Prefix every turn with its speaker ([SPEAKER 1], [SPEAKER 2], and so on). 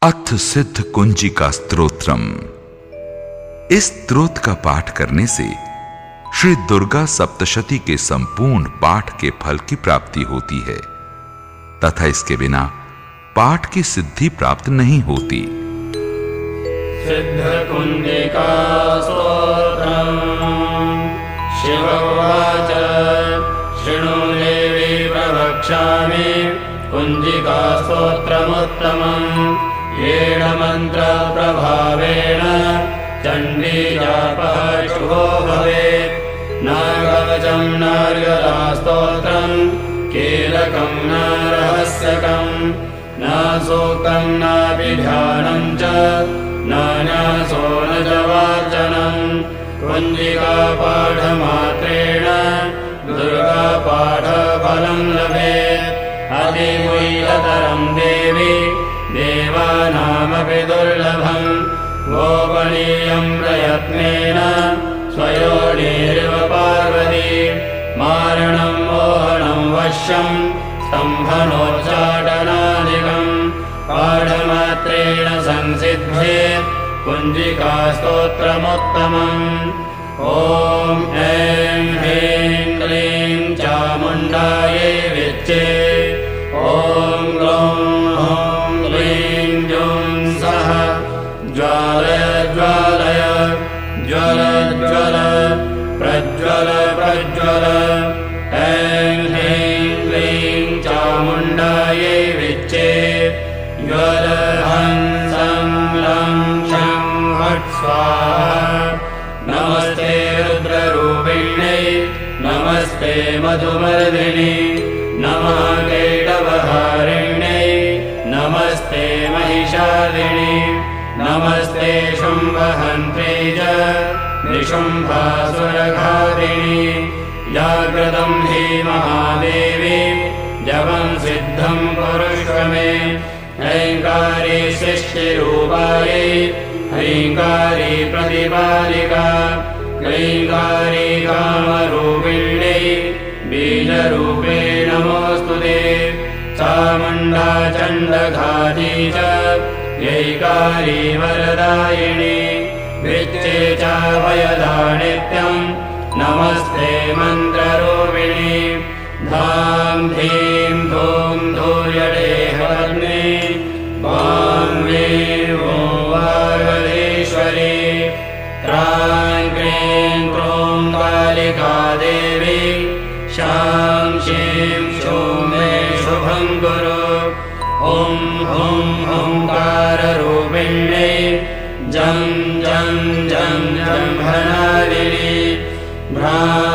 [SPEAKER 1] अथ सिद्ध कुंजिका स्तोत्रम। इस स्तोत्र का पाठ करने से श्री दुर्गा सप्तशती के संपूर्ण पाठ के फल की प्राप्ति होती है तथा इसके बिना पाठ की सिद्धि प्राप्त नहीं होती।
[SPEAKER 2] सिद्ध कुंजिका स्तोत्रम। शिव उवाच शृणु देवी प्रवक्ष्यामि कुंजिका स्तोत्रमुत्तमम्। येन मंत्र प्रभावेण चंडी जापः शुभो भवेत्। न कवचं न गदा स्तोत्रं कीलकं न रहस्यकं न सूक्तं नापि ध्यानं च न न्यासो न च वाचनं। कुंजिका पाठमात्रेण दुर्गा पाठफलं लभेत्। अतिमूल्यतरं देवी देवानामपि दुर्लभं। गोपनीयं प्रयत्नेन स्वयोनिरिव पार्वती। मारणं मोहनं वश्यं स्तम्भनोच्चाटनादिकं। पाठमात्रेण संसिद्धेत् कुंजिका स्तोत्रमुत्तमम्। ॐ ऐं ह्रीं क्लीं चामुण्डायै विच्चे। ॐ ग्लौं हौं क्लीं जूं सः। ज्वालय ज्वालय ज्वल ज्वल प्रज्वल प्रज्वल। ऐं ह्रीं क्लीं चामुण्डायै विच्चे। ज्वल हंसं लं क्षं फट् स्वाहा। नमस्ते रुद्ररूपिण्यै नमस्ते मधुमर्दिनि। नमः केटवहारिण्यै नमस्ते महिषादिनि। नमस्ते शुम्भहन्त्रे च निशुम्भासुरघातिनि। जाग्रतं हि महादेवी जपं सिद्धं कुरुष्व मे। ऐङ्कारी सृष्टिरूपायै ह्रीङ्कारी प्रतिपालिका। क्लीङ्कारी कामरूपिण्यै बीजरूपे नमोऽस्तुते। चामुण्डा चण्डघाती च यैकारी वरदायिनी। विच्चे चाभयदा नित्यं नमस्ते मन्त्ररूपिणी। धां धीं धूं धूर्यडे हवग्ने। वां वीं वों वागदेश्वरी। क्रां क्रीं क्रूं कालिका देवी। शां शीं शूं मे शुभं कुरु। हुं हुं हुंकाररूपिण्यै जं जं जं जम्भनादिनि। भ्रां